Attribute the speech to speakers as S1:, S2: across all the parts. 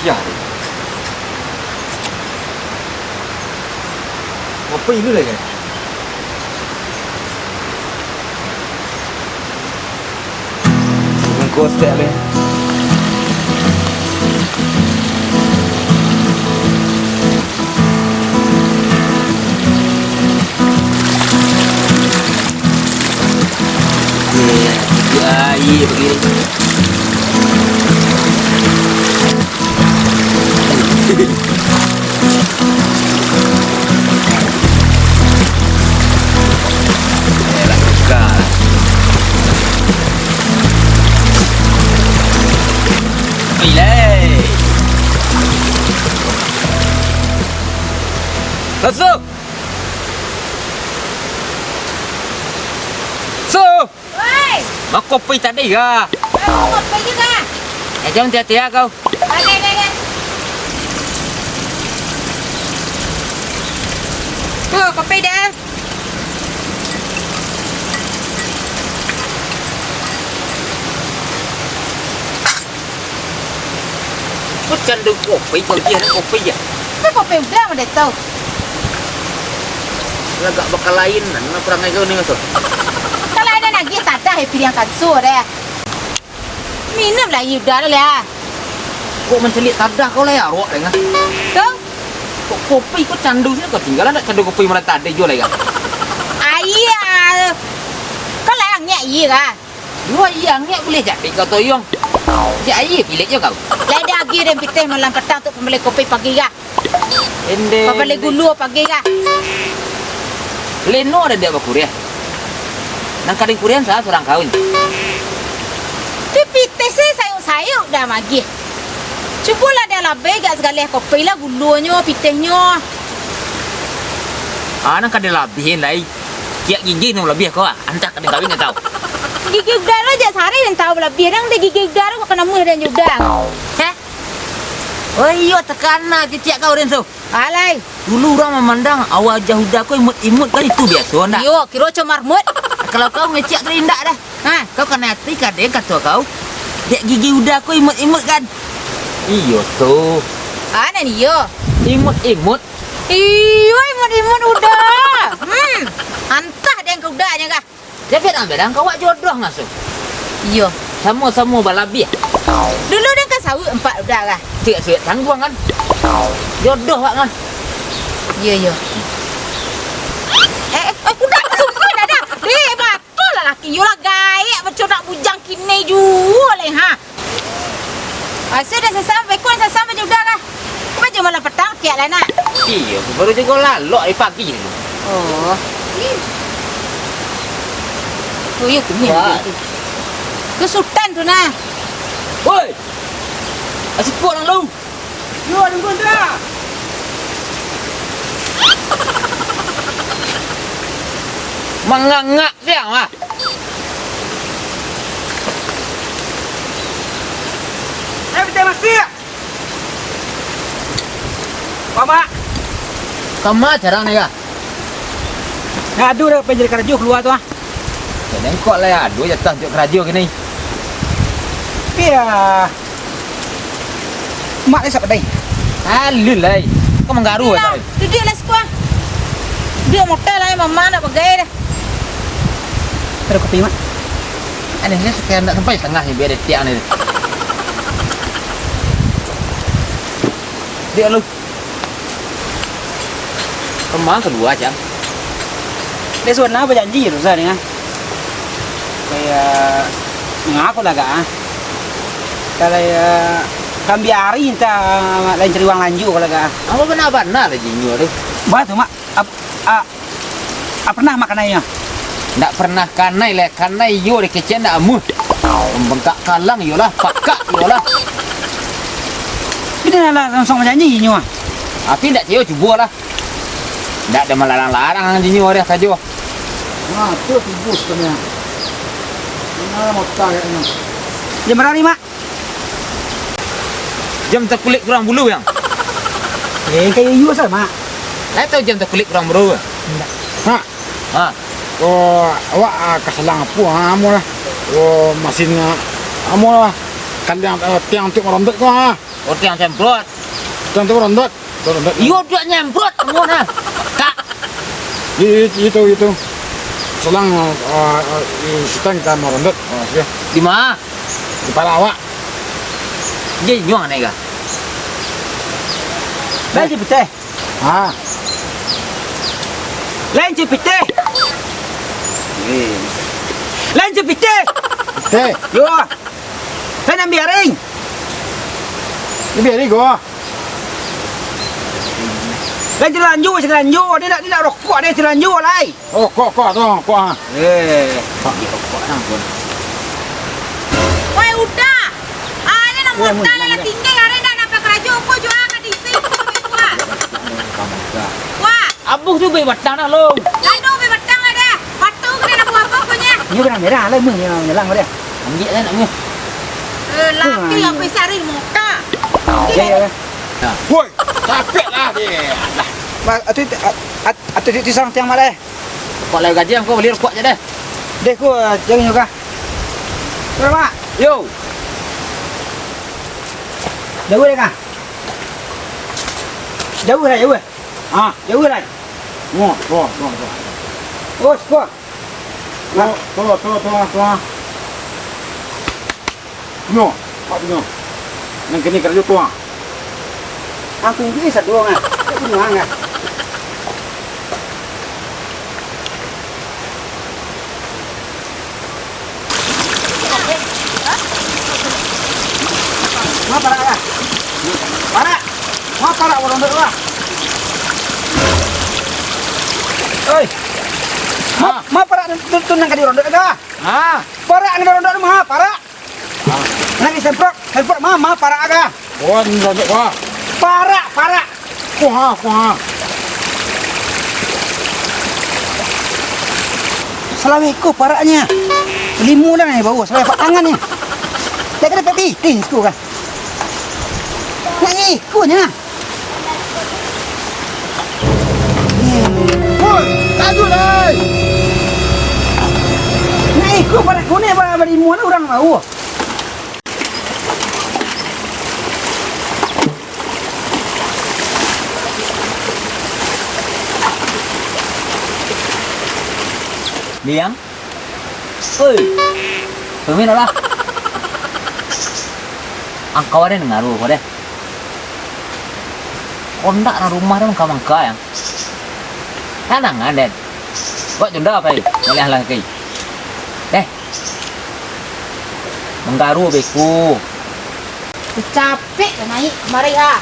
S1: Ya. Apa ini lagi? Bungkus sekali. Iya begini. Masuk.
S2: Woi,
S1: Mau kopi tadi ya?
S2: mau kopi juga.
S1: Jangan hati-hati ya kau.
S2: Oke. Tuh, kopi dah.
S1: Kau candu kopi kau dia kopi ya.
S2: Ini kopi udah mau deh tahu.
S1: Agak bakal lain, nah perangai kau ni masuk.
S2: Kalau ada lagi tanda happy yang kansu deh. Minum lagi udah lah.
S1: Kau mencelik tadah kau lah ya, awak dengar.
S2: Tuh,
S1: Kok kopi kau candu sini kau tinggalan tak candu kopi mana tadi jual lagi.
S2: ayah. Kalau yang nyak iya kan.
S1: Dua yang ni boleh jadi kau toyong. Jadi pilih je kau.
S2: Lada lagi dan pitih malam petang untuk pembeli kopi pagi kah?
S1: Ende.
S2: Pembeli gulu pagi kah?
S1: Leno ada dia bakuri ya. Nang kadang kurian saya seorang kawin.
S2: Tapi pitih sih sayur dah magi. Cubalah dia lebih gak segala kopi lah gulunya, pitihnya.
S1: Nang kadang labihin lagi. Kiak gigi nang lebih kau antak kadang kawin tak tahu.
S2: Gigi udara aja sehari dan tahu lebih. Yang dia gigi udara kok kena mudah dan udang. Heh?
S1: Oh iya tekana keciak kau Renzo.
S2: Alay.
S1: Dulu orang memandang awal jahuda kau imut-imut kan itu biasa ndak?
S2: Yo, kira cuma marmut.
S1: Kalau kau ngeciak terindak dah.
S2: Hah?
S1: Kau kena hati kadang kata kau. Dek gigi udah kau imut-imut kan? Iya tuh.
S2: Ana nih yo.
S1: Imut-imut.
S2: Iyo, imut-imut udah. Antah dia yang keudahnya kah?
S1: Dia bedang-bedang kau jodoh ngasuh.
S2: Iyo.
S1: Sama-sama balabi.
S2: Dulu dia kan sawit 4 udah kah?
S1: Tidak sulit tangguang kan? Jodoh kan?
S2: Iya. Udah sumpah dah. Deh, betul lah laki yo lah gaik macam nak bujang kini juga leh ha. Asyik dah sesam, bekon sesam aja udah kah? Kau macam malam petang kiat lah nak.
S1: Iya, baru juga lalok di pagi ni.
S2: Oh. Oh, iya kunyit. Kesutan tu nah.
S1: Woi! Asyik kuat orang lu.
S3: Yo, tunggu dah.
S1: Mengangak siang ah.
S3: Kita masih. Mama,
S1: Kama jarang ni kah?
S3: ngadu dah penjara kerja keluar tu ah.
S1: Jangan kau lah aduh jatah juk kerajo gini.
S3: Tapi mak ni siapa dah?
S1: Halul lah. Kau menggaru
S2: Lah,
S1: tak?
S2: duduk lah sekolah. Dia motel lah mama nak bagai dah.
S3: Ada kopi mak?
S1: Ada ni sekian tak sampai setengah ni biar dia tiak ni. Dia lu. Kemana kedua jam?
S3: Dia suruh nak berjanji tu saya dengan. Kayak ngaku lah kak. Kalau kami biarin kita lain cari uang lanjut kalau kak.
S1: Apa benar-benar lah jinyo tu?
S3: Batu mak. Apa pernah makanannya?
S1: Tak pernah kanai lah, kanai yo di kecil tak amuh. Membengkak kalang yo lah, pakak yo lah.
S3: Ini lah langsung berjanji nyu ah.
S1: Tapi tak cio cuba lah. Tak ada melarang-larang jinyo dia kajo.
S3: Wah, tu bus punya. Mana mau tarik ni? Jam berapa ni mak?
S1: Jam terkulit kurang bulu yang.
S3: Kayak you asal mak.
S1: Saya tahu jam terkulit kurang bulu.
S3: Tidak.
S1: Ha. Ha.
S4: awak kasalang apa amo lah. Mesin amo lah. Kalian tiang untuk merondot ko ha.
S1: Oh, tiang semprot.
S4: Tiang untuk merondot.
S1: Iyo dia nyemprot semua nah. Kak.
S4: Itu. Selang kita merondot. Oh, ya.
S1: Di mana?
S4: Di kepala awak.
S1: Dia nyuang nih kak.
S3: Lain cepite.
S4: Ah,
S3: Lain cepite. Lain cepite.
S4: teh,
S3: Yo. Lain ambil ring.
S4: ini biar go.
S3: Lain terlanjur. Dia nak rokok dia terlanjur lai.
S4: Oh, kok tu, kok ha.
S1: Kok nampun.
S2: Woi udah. Ini nak
S3: Wah,
S2: modal
S3: mau
S2: lah tinggal hari dah nampak kerja aku jual ke di sini tua. Wah,
S1: Abang tu beri batang dah lo.
S2: gaduh be batang ada. Batu kena nak buat apa punya?
S3: Như cái nào merah lấy mưa như lăng đây.
S1: Ambil lah nak punya.
S2: Laki yang besar ini muka.
S3: Đây.
S4: Woi, capek lah dia.
S3: Mà tu sang tiang mana?
S1: Kok lagi gaji kau beli rokok je deh.
S3: Deh ku jangan juga. Berapa?
S1: Yo.
S3: Jauh deh kah? Jauh lah.
S4: Ah,
S3: Jauh lah.
S4: no.
S3: Oh, skor.
S4: Tuh. No, apa tu? Nang kini kerja tua.
S3: Aku ini satu orang ah. Aku nuang ah. Ma para ka? Ma para orang dulu ah. Oi. Ma para tu nang kadi orang dulu ka?
S1: Ah.
S3: Para ang orang dulu ma para. Nang semprot ma para ka?
S4: Oh, ni kerja wah.
S3: Para.
S4: Kok ha.
S3: Selawih ko paranya. Limu dah ni bau, selawih pak tangan ni. Dah kena pepi, tin ku kan. Nang ku nya.
S4: Woi, taju lai.
S3: Nang ku para ku ni para limu na orang mau.
S1: Liang. Oi. Pemimpin lah. Angkau ada ngaruh kau deh. Kondak na rumah dong kamang kaya. Kanang ada. Buat junda apa ini? Boleh halang kay. Deh. Menggaruh beku.
S2: Capek dah naik mari ha.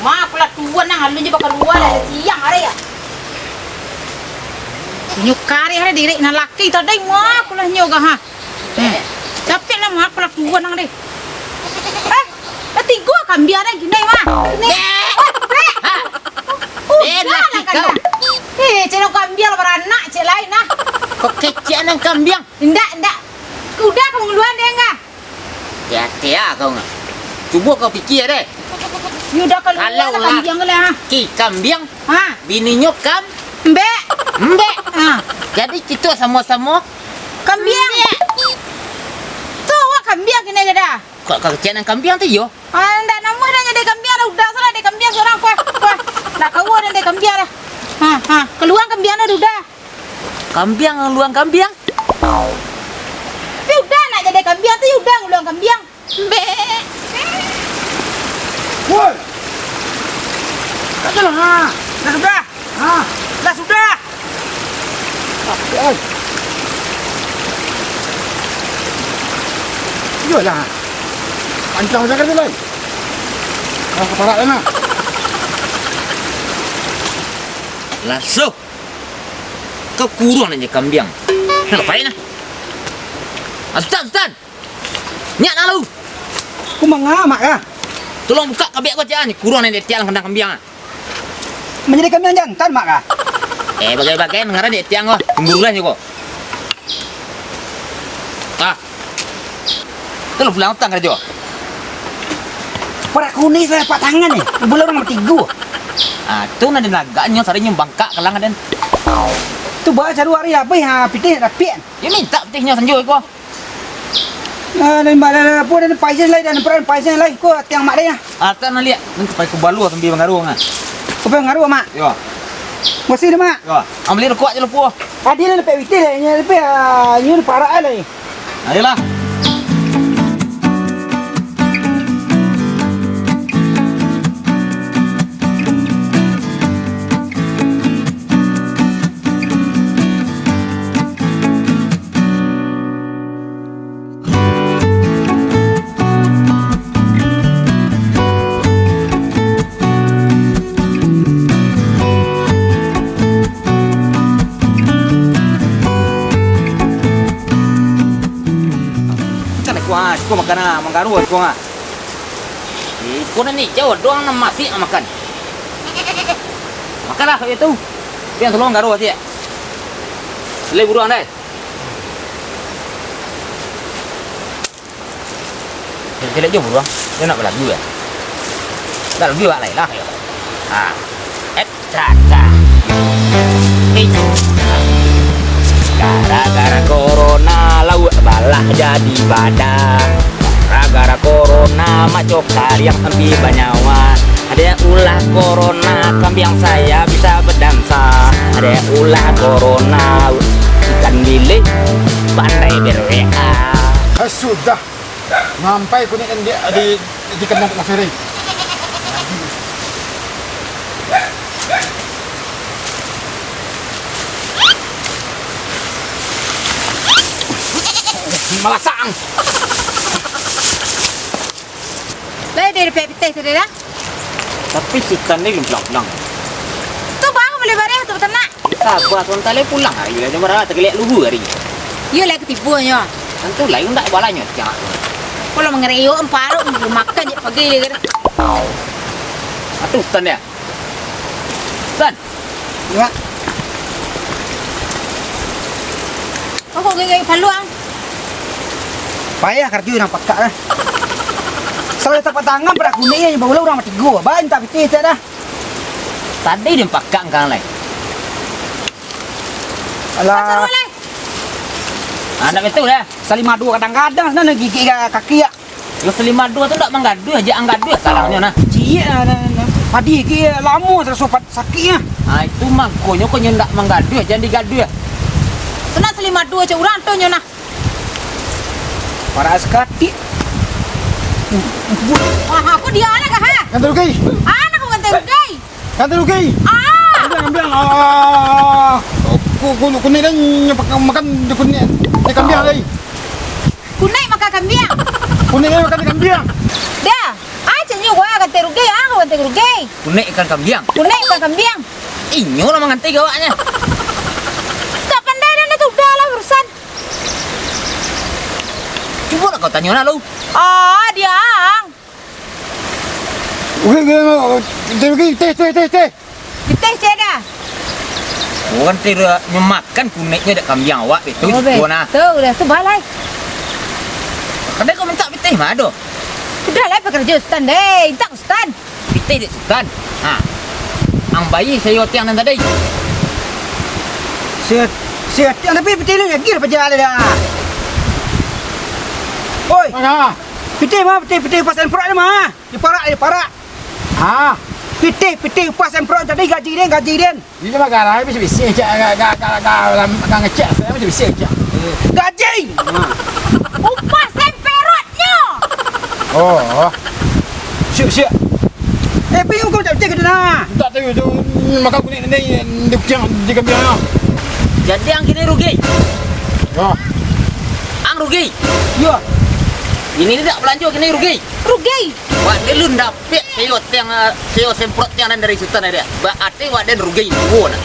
S2: Ma aku lah tuan nang halu je bakal luar lah siang hari ya. Nyukari hari diri na laki tadi ma aku lah nyoga ha. Capek lah ma aku lah tuan nang deh. Tiga kambing ada gini ma.
S1: Laki kau.
S2: Cina kambing lah beranak cik lain nah.
S1: Kok kecil nang kambing?
S2: Ndak. Kuda kamu ngeluan deh enggak?
S1: Tia kau nggak? Coba kau fikir deh.
S2: Yuda kalau
S1: Kalau
S2: kambing lah ha.
S1: Ki kambing,
S2: Ha,
S1: bininya
S2: mbek.
S1: mbek.
S2: Ha,
S1: Jadi kita sama-sama
S2: kambing. Tuh wah kambing kena jadi.
S1: kok kecil nang kambing tu yo.
S2: Ndak nama dah jadi kambing dah udah salah deh kambing seorang kuah. Nak kau dah deh kambing dah. Ha, keluar kambing dah udah.
S1: Kambing luang kambing.
S2: Tapi udah nak jadi kambing tu udah ngeluang kambing. Mbek.
S3: Woi. Kata lah ha. Dah sudah. Ha. Dah sudah.
S4: Ai. Yolah. Pancang macam kerja lai. Ah, kepala na.
S1: Lasso. Kau kurang aja kambing. Nak ngapain ah? Ustaz. Niat nak lu.
S3: Ku mengamak ah.
S1: Tolong buka kabek kau jangan kurang ni tiang kandang kambing ah.
S3: Menjadi kambing jantan mak ah.
S1: Bagai-bagai ngaran dia tiang kau. Cemburulah je kau. Ah. Tolong pulang utang kerja.
S3: Para kuning saya pak tangan ni. Boleh orang mati gua.
S1: Ah, tu nanti nagaknya sarinya bangkak kelang dan
S3: Tu baca dua hari apa ya pitih rapian.
S1: Ya minta petihnya sanjoi ko.
S3: Dan mana pun dan paisen lain dan peran paisen lain ko tiang mak dia.
S1: Ata na liat, nang kapay ko balu sambil mengaruh nga.
S3: Apa ngaruh mak?
S1: Yo.
S3: Masih dia mak.
S1: Yo. Ambil kuat je lupa.
S3: Adi na lepe pitih nya lepe nyu para ala ni.
S1: Ayolah. Ko makan ah, manggaru ko nga. Ko na ni jauh doang na masih makan. Makanlah itu. Pian tolong garu aja. Sele buruan deh. Jadi jauh buruan. Dia nak berlagu ya. Dah lebih lah lah. Ah. Caca. Gara-gara corona laut balah jadi badan. Gara-gara corona macok yang lebih banyawan. Ada ulah corona kambing saya bisa berdansa. Ada ulah corona ikan bilik pandai ber-WA.
S4: Sudah. Sampai kuning dia di kandang nasi.
S1: Malasang.
S2: Lai dari pepite tu dah.
S1: Tapi ikan ni belum.
S2: Tu bang boleh bareh tu ternak.
S1: Sabar tuan tali pulang hari ni cuma rata kelak lugu hari.
S2: Yo lagi tipunya.
S1: Tentu lain tak balanya jangan.
S2: Kalau mengereyo emparo makan je pagi dia kata.
S1: Atuh tan ya. Tan.
S3: Ya.
S2: Aku gay paluang.
S3: Payah kerja nak pakak lah. Kalau tapak tangan berak kuning yang bawa orang mati gua. Ban tak pitih tak dah.
S1: Tadi dia pakak kang lain.
S3: Alah.
S2: Lai.
S1: Anak betul dah.
S3: Salimadu kadang-kadang sana gigi kaki ya.
S1: Yo selima dua tu tak menggadu aja anggadu salahnya nah.
S3: Cia padi ki lama tersopat sakitnya.
S1: Ah itu mah konyo ndak menggadu aja digadu ya.
S2: Kena selima dua je orang tu nyona.
S3: Para sekati.
S2: Wah, aku dia anak ha.
S4: Kan rugi.
S2: Anak aku ganti rugi.
S4: Kan rugi.
S2: Ah.
S4: Ambil kuning dan makan di kuning. Di kambing lagi.
S2: Kunai makan kambing.
S4: Kuning makan di kambing.
S2: Dah. Aja nyu gua ganti rugi, aku ganti rugi.
S1: Kunek ikan kambing.
S2: Kunai makan kambing.
S1: Inyo lah menganti gawaknya.
S2: Tak pandai dan itu udah lah urusan.
S1: Coba lah kau tanya lah lu.
S2: Ah, dia ang.
S4: Rugi. Teh.
S2: Kita dah.
S1: Bukan tidak memakan kuneknya dek kambing awak itu. Gua nah.
S2: Tu dah tu balai.
S1: Kadang kau minta pitih mah aduh.
S2: Sudah lah pekerja stan deh. Tak stan.
S1: Pitih dek sukan. Ha. Ang bayi saya tiang nan tadi.
S3: Sihat tapi pitih ni gir berjalan dah. Oi,
S4: Mana?
S3: pitih pasan perak ni mah. Di parak.
S4: Ah.
S3: Pitih pasan perak jadi gaji dia.
S4: Ini mah garai bisa gak ngecek. Saya bisa aja.
S3: Gaji.
S2: Upah semperotnya.
S4: Oh.
S3: Siap. Pingu kau tak cek dah.
S4: Tak tahu tu makan kuning ni di kambing.
S1: Jadi ang kini rugi.
S4: Oh.
S1: Ang rugi.
S3: Yo.
S1: Ini tidak belanja kini rugi.
S2: Rugi.
S1: Wak dia lu dapet saya semprot tiang dan dari sultan ada. Berarti wak dia rugi gua nah.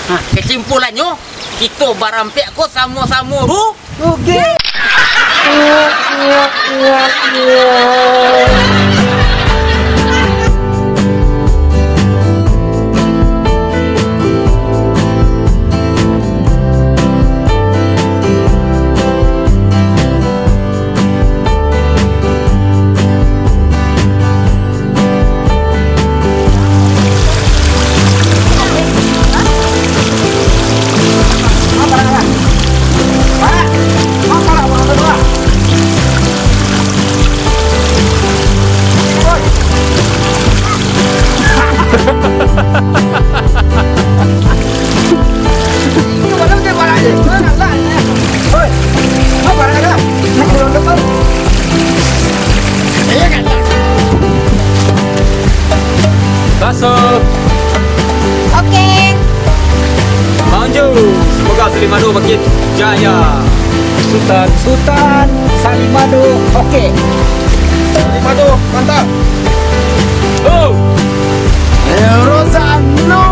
S1: Nah, kesimpulannya kita barang pek ko sama-sama
S3: Rugi.
S1: Salimado makin jaya.
S3: Sultan Salimado, oke.
S4: Salimado, mantap.
S1: Oh.
S4: Rozano.